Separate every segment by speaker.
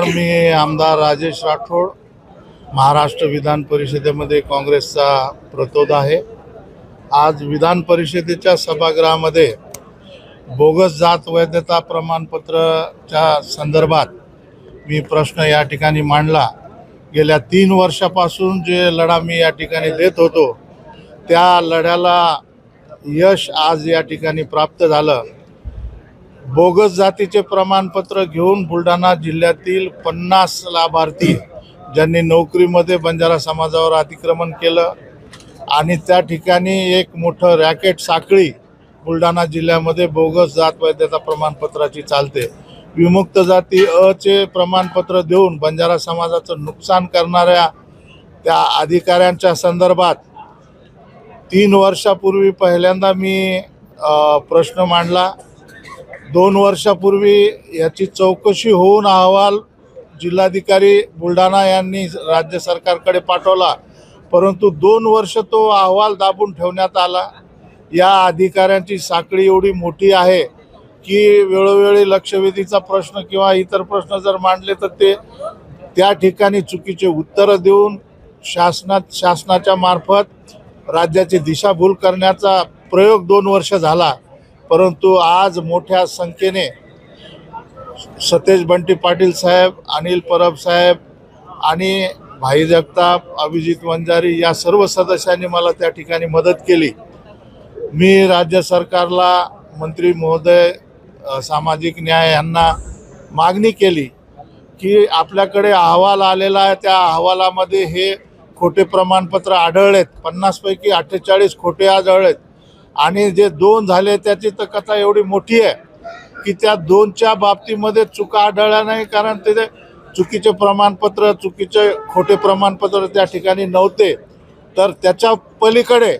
Speaker 1: नमस्कार, मी आमदार राजेश राठोड, महाराष्ट्र विधान परिषदेमध्ये काँग्रेसचा प्रतिनिधी आहे। आज विधान परिषदेच्या सभागृहामध्ये बोगस जात वैधता प्रमाणपत्राच्या संदर्भात मी प्रश्न या ठिकाणी मांडला। गेल्या 3 वर्षापासून जे लढा मी या ठिकाणी देत होतो त्या लढ्याला यश आज या ठिकाणी प्राप्त झालं। बोगस जातीचे प्रमाणपत्र घेऊन बुलढाणा जिल्ह्यातील 50 लाभार्थी ज्यांनी नोकरीमध्ये बंजारा समाजावर अतिक्रमण केलं आणि त्या ठिकाणी एक मोठं रॅकेट साखळी बुलढाणा जिल्ह्यामध्ये बोगस जात वैधता प्रमाणपत्राची चालते। विमुक्त जाती अचे प्रमाणपत्र देऊन बंजारा समाजाचं नुकसान करणाऱ्या त्या अधिकाऱ्यांच्या संदर्भात 3 वर्षापूर्वी पहिल्यांदा मी प्रश्न मांडला। 2 वर्षापूर्वी याची चौकशी होऊन अहवाल जिल्हाधिकारी बुलढाणा यांनी राज्य सरकारकडे पाठवला, परंतु 2 वर्ष तो अहवाल दाबून ठेवण्यात आला। या अधिकाऱ्यांची साखळी एवढी मोठी आहे की वेळोवेळी लक्षवेधीचा प्रश्न किंवा इतर प्रश्न जर मांडले तर ते त्या ठिकाणी चुकीचे उत्तर देऊन शासनाच्या मार्फत राज्याची दिशाभूल करण्याचा प्रयोग 2 वर्ष झाला। परंतु आज मोठ्या संख्येने सतेज बंटी पाटील साहेब, अनिल परब साहेब आणि भाई जगताप, अभिजित वंजारी या सर्व सदस्यांनी मला त्या ठिकाणी मदत केली। मी राज्य सरकारला, मंत्री महोदय, सामाजिक न्याय यांना मागणी केली की आपल्याकडे अहवाल आलेला आहे, त्या अहवालामध्ये हे खोटे प्रमाणपत्र आढळलेत। 50 पैकी 48 खोटे आढळलेत आणि जे 2 झाले त्याची तर कथा एवढी मोठी आहे की त्या 2च्या बाबतीमध्ये चुका आढळल्या नाही, कारण ते चुकीचे प्रमाणपत्र, चुकीचे खोटे प्रमाणपत्र त्या ठिकाणी नव्हते। तर त्याच्या पलीकडे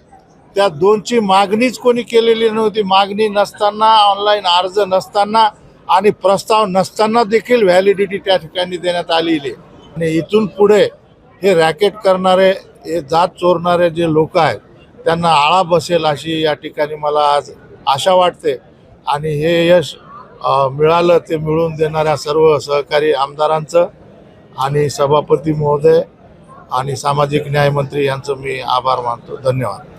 Speaker 1: त्या 2ची मागणीच कोणी केलेली नव्हती। मागणी नसताना, ऑनलाईन अर्ज नसताना आणि प्रस्ताव नसताना देखील व्हॅलिडिटी त्या ठिकाणी देण्यात आलेली आहे। आणि इथून पुढे हे रॅकेट करणारे, हे जात चोरणारे जे लोक आहेत त्यांना आळा बसेल अशी या ठिकाणी मला आज आशा वाटते। आणि हे यश मिळालं ते मिळवून देणाऱ्या सर्व सहकारी आमदारांचं आणि सभापती महोदय आणि सामाजिक न्याय मंत्री यांचं मी आभार मानतो। धन्यवाद।